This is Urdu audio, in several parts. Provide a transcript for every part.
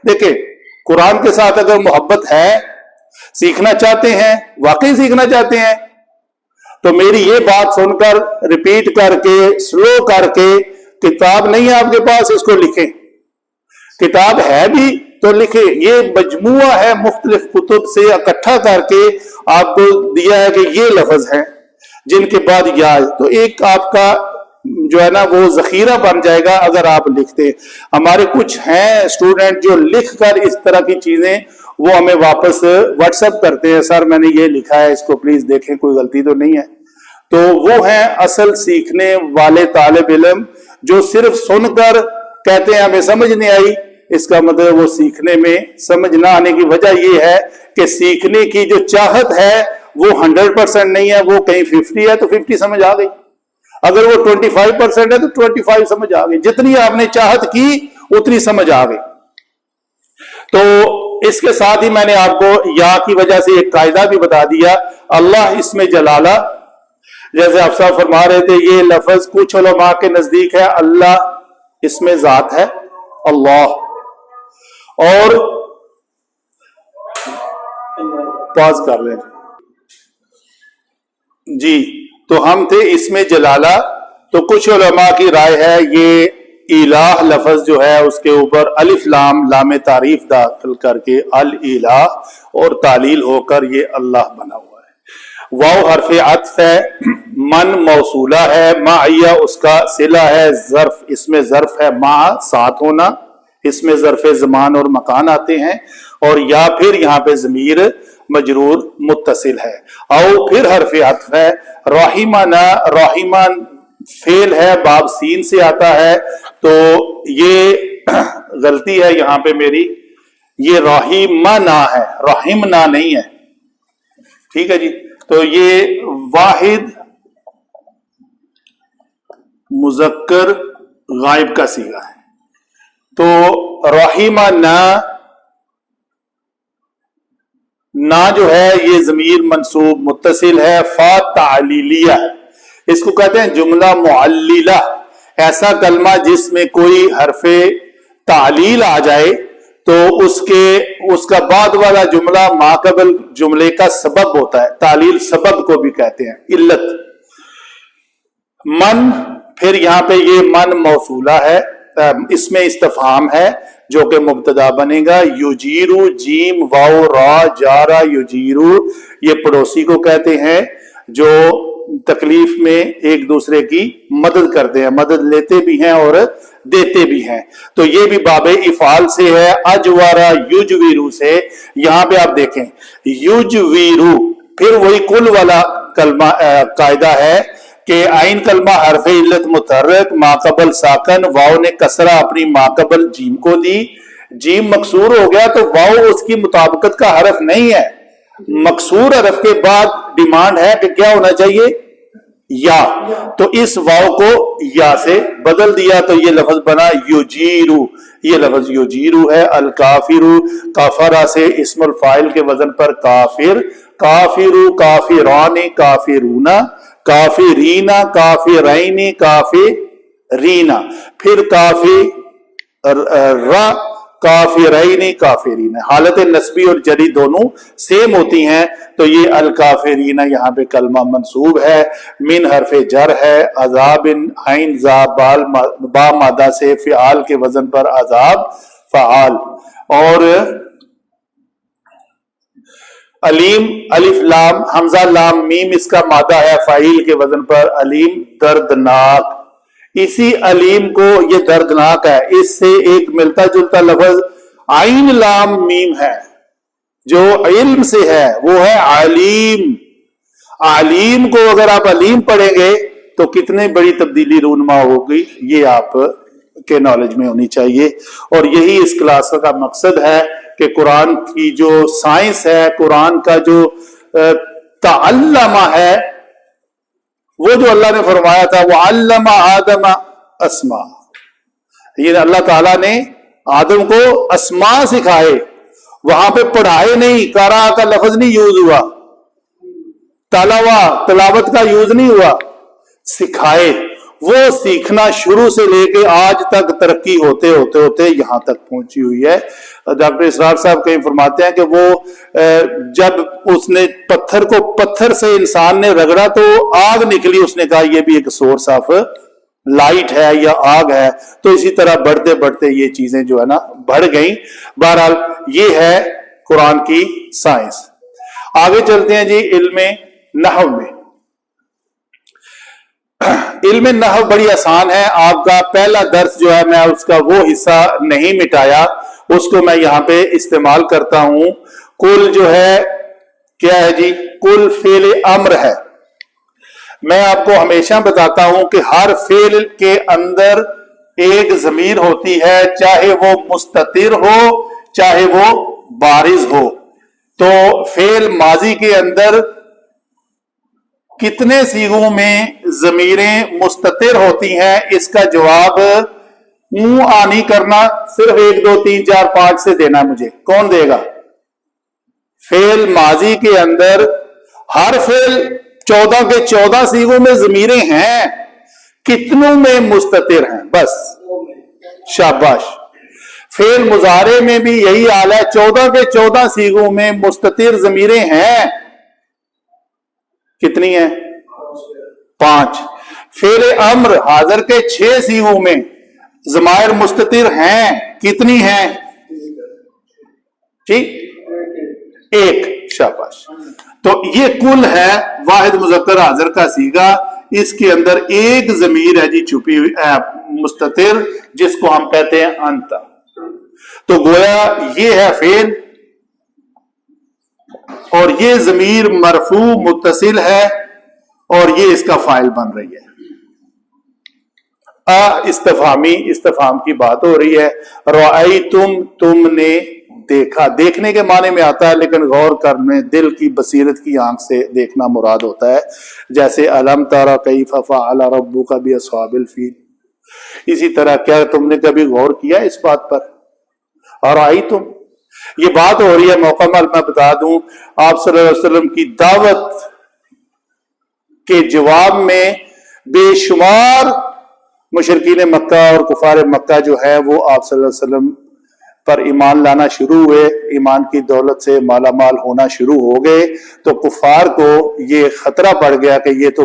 دیکھیں قرآن کے ساتھ اگر محبت ہے، سیکھنا چاہتے ہیں، واقعی سیکھنا چاہتے ہیں، تو میری یہ بات سن کر ریپیٹ کر کے سلو کر کے، کتاب نہیں ہے آپ کے پاس اس کو لکھیں، کتاب ہے بھی تو لکھیں، یہ مجموعہ ہے مختلف کتب سے اکٹھا کر کے آپ کو دیا ہے کہ یہ لفظ ہیں جن کے بعد یا، تو ایک آپ کا جو ہے نا وہ ذخیرہ بن جائے گا اگر آپ لکھتے ہیں۔ ہمارے کچھ ہیں اسٹوڈنٹ جو لکھ کر اس طرح کی چیزیں وہ ہمیں واپس واٹس ایپ کرتے ہیں، سر میں نے یہ لکھا ہے، اس کو پلیز دیکھیں کوئی غلطی تو نہیں ہے۔ تو وہ ہیں اصل سیکھنے والے طالب علم جو صرف سن کر کہتے ہیں ہمیں سمجھ نہیں آئی، اس کا مطلب وہ سیکھنے میں سمجھ نہ آنے کی وجہ یہ ہے کہ سیکھنے کی جو چاہت ہے وہ 100% نہیں ہے، وہ کہیں 50 ہے تو 50 سمجھ آ گئی، اگر وہ 25% ہے تو 25 سمجھ آ گئی، جتنی آپ نے چاہت کی اتنی سمجھ آ گئی۔ تو اس کے ساتھ ہی میں نے آپ کو یا کی وجہ سے ایک قاعدہ بھی بتا دیا، اللہ اس میں جلالہ، جیسے آپ صاحب فرما رہے تھے یہ لفظ کچھ علماء کے نزدیک ہے اللہ اس میں ذات ہے اللہ، اور پاز کر لیں جی، تو ہم تھے اس میں جلالہ، تو کچھ علماء کی رائے ہے یہ الہ لفظ جو ہے اس کے اوپر الف لام لام تعریف داخل کر کے الہ اور تعلیل ہو کر یہ اللہ بنا ہوا ہے۔ واو حرف عطف ہے، من موصولہ ہے، معیہ اس کا صلہ ہے، ظرف اس میں ظرف ہے، مع ساتھ ہونا، اس میں ظرف زمان اور مکان آتے ہیں، اور یا پھر یہاں پہ ضمیر مجرور متصل ہے، او پھر حرف عطف ہے، رحمنا رحمان فعل ہے، باب سین سے آتا ہے، تو یہ غلطی ہے یہاں پہ میری، یہ رحمنا ہے، رحمنا نہیں ہے، ٹھیک ہے جی، تو یہ واحد مذکر غائب کا صیغہ ہے، تو رحمنا نا جو ہے یہ ضمیر منصوب متصل ہے، فا تعلیلیہ ہے، اس کو کہتے ہیں جملہ معللہ، ایسا کلمہ جس میں کوئی حرف تعلیل آ جائے تو اس کا بعد والا جملہ ماقبل جملے کا سبب ہوتا ہے، تعلیل سبب کو بھی کہتے ہیں، علت۔ من پھر یہاں پہ یہ من موصولہ ہے، اس میں استفہام ہے جو کہ مبتدا بنے گا، یجیرو جیم واو را جارا یجیرو، یہ پڑوسی کو کہتے ہیں جو تکلیف میں ایک دوسرے کی مدد کرتے ہیں، مدد لیتے بھی ہیں اور دیتے بھی ہیں، تو یہ بھی باب افعال سے ہے، اجوارا یجویرو سے، یہاں پہ آپ دیکھیں یجویرو، پھر وہی کل والا کلمہ قاعدہ ہے کہ عین کلمہ حرف علت متحرک ماقبل ساکن، واو نے کسرہ اپنی ماقبل جیم کو دی، جیم مکسور ہو گیا تو واو اس کی مطابقت کا حرف نہیں ہے، مکسور حرف کے بعد ڈیمانڈ ہے کہ کیا ہونا چاہیے، یا، تو اس واو کو یا سے بدل دیا تو یہ لفظ بنا یجیرو، یہ لفظ یجیرو ہے، الکافرو کافرہ سے اسم الفاعل کے وزن پر کافر، کافرو کافرانی کافرونا، کافرینا کافرینی کافرینا، پھر کافر کافرینی کافرین، حالت نسبی اور جری دونوں سیم ہوتی ہیں، تو یہ الکافرین یہاں پہ کلمہ منصوب ہے، من حرف جر ہے، عذاب عین زا بال با مادہ سے فعال کے وزن پر عذاب فعال، اور علیم الف لام حمزہ لام میم اس کا مادہ ہے فاعل کے وزن پر علیم دردناک، اسی علیم کو یہ دردناک ہے، اس سے ایک ملتا جلتا لفظ عین لام میم ہے جو علم سے ہے، وہ ہے علیم، علیم کو اگر آپ علیم پڑھیں گے تو کتنے بڑی تبدیلی رونما ہوگی، یہ آپ کے نالج میں ہونی چاہیے، اور یہی اس کلاس کا مقصد ہے کہ قرآن کی جو سائنس ہے، قرآن کا جو تعلمہ ہے، وہ جو اللہ نے فرمایا تھا وہ علم آدم اسماء، یہ اللہ تعالیٰ نے آدم کو اسماء سکھائے، وہاں پہ پڑھائے نہیں، قرأ کا لفظ نہیں یوز ہوا، تلاوت کا یوز نہیں ہوا، سکھائے، وہ سیکھنا شروع سے لے کے آج تک ترقی ہوتے ہوتے ہوتے یہاں تک پہنچی ہوئی ہے. ڈاکٹر اسرار صاحب کہیں فرماتے ہیں کہ وہ جب اس نے پتھر کو پتھر سے انسان نے رگڑا تو آگ نکلی, اس نے کہا یہ بھی ایک سورس آف لائٹ ہے یا آگ ہے. تو اسی طرح بڑھتے بڑھتے یہ چیزیں جو ہے نا بڑھ گئیں. بہرحال یہ ہے قرآن کی سائنس. آگے چلتے ہیں جی علم نحو میں. علم نحو بڑی آسان ہے. آپ کا پہلا درس جو ہے میں اس کا وہ حصہ نہیں مٹایا, اس کو میں یہاں پہ استعمال کرتا ہوں. کل جو ہے کیا ہے جی, کل فعل امر ہے. میں آپ کو ہمیشہ بتاتا ہوں کہ ہر فعل کے اندر ایک ضمیر ہوتی ہے, چاہے وہ مستتر ہو چاہے وہ بارز ہو. تو فعل ماضی کے اندر کتنے صیغوں میں ضمیریں مستتر ہوتی ہیں, اس کا جواب آنی کرنا صرف 1 2 3 4 5 سے دینا مجھے. کون دے گا؟ فعل ماضی کے اندر ہر فعل 14 کے 14 صیغوں میں ضمیریں ہیں, کتنوں میں مستتر ہیں؟ بس شاباش. فعل مضارع میں بھی یہی حال ہے, 14 کے 14 صیغوں میں مستتر ضمیریں ہیں. کتنی ہیں؟ 5. فعل امر حاضر کے 6 صیغوں میں ضمائر مستتر ہیں. کتنی ہیں؟ ٹھیک 1. شاباش. تو یہ کل ہے واحد مذکر حاضر کا صیغہ. اس کے اندر ایک ضمیر ہے جی چھپی ہوئی مستتر, جس کو ہم کہتے ہیں انت. تو گویا یہ ہے فعل اور یہ ضمیر مرفوع متصل ہے اور یہ اس کا فاعل بن رہی ہے. استفہامی استفہام کی بات ہو رہی ہے. رأیتم تم نے دیکھا, دیکھنے کے معنی میں آتا ہے لیکن غور کرنے دل کی بصیرت کی آنکھ سے دیکھنا مراد ہوتا ہے. جیسے الم تری کیف فعل ربک باصحاب الفیل. اسی طرح کیا تم نے کبھی غور کیا اس بات پر؟ اور آئی تم, یہ بات ہو رہی ہے مکمل. میں بتا دوں آپ صلی اللہ علیہ وسلم کی دعوت کے جواب میں بے شمار مشرکین مکہ اور کفار مکہ جو ہے وہ آپ صلی اللہ علیہ وسلم پر ایمان لانا شروع ہوئے, ایمان کی دولت سے مالا مال ہونا شروع ہو گئے. تو کفار کو یہ خطرہ پڑ گیا کہ یہ تو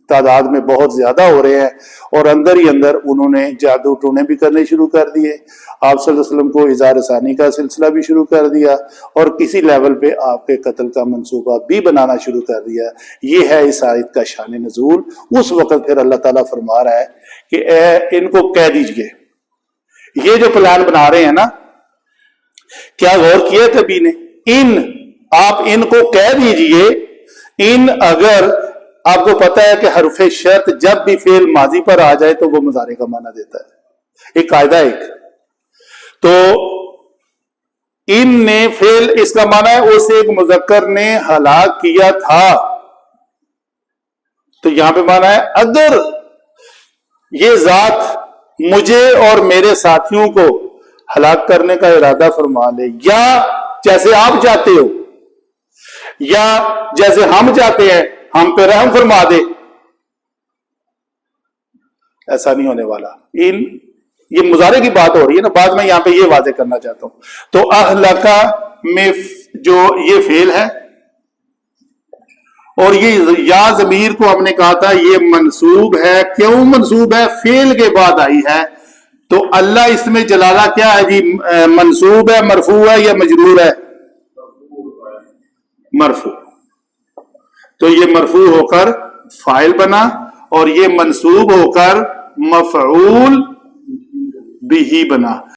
تعداد میں بہت زیادہ ہو رہے ہیں, اور اندر ہی اندر انہوں نے جادو ٹونے بھی کرنے شروع کر دیے. آپ صلی اللہ علیہ وسلم کو اظہار ثانی کا سلسلہ بھی شروع کر دیا اور کسی لیول پہ آپ کے قتل کا منصوبہ بھی بنانا شروع کر دیا. یہ ہے اس آیت کا شان نزول. اس وقت پھر اللہ تعالیٰ فرما رہا ہے کہ اے ان کو کہہ دیجئے, یہ جو پلان بنا رہے ہیں نا, کیا غور کیا کبھی نے؟ آپ ان کو کہہ دیجئے. اگر آپ کو پتا ہے کہ حرف شرط جب بھی فعل ماضی پر آ جائے تو وہ مضارع کا معنی دیتا ہے. ایک قاعدہ ایک. تو ان نے فعل اس کا معنی ہے اس ایک مذکر نے ہلاک کیا تھا. تو یہاں پہ معنی ہے اگر یہ ذات مجھے اور میرے ساتھیوں کو ہلاک کرنے کا ارادہ فرما لے, یا جیسے آپ چاہتے ہو یا جیسے ہم چاہتے ہیں ہم پہ رحم فرما دے, ایسا نہیں ہونے والا. یہ مضارع کی بات ہو رہی ہے نا, بعد میں یہاں پہ یہ واضح کرنا چاہتا ہوں. تو اہلکا میں جو یہ فعل ہے اور یہ یا ضمیر کو ہم نے کہا تھا یہ منصوب ہے. کیوں منصوب ہے؟ فعل کے بعد آئی ہے. تو اللہ اس میں جلالہ کیا ہے جی؟ منصوب ہے, مرفوع ہے یا مجرور ہے؟ مرفوع. تو یہ مرفوع ہو کر فاعل بنا اور یہ منصوب ہو کر مفعول بھی بنا.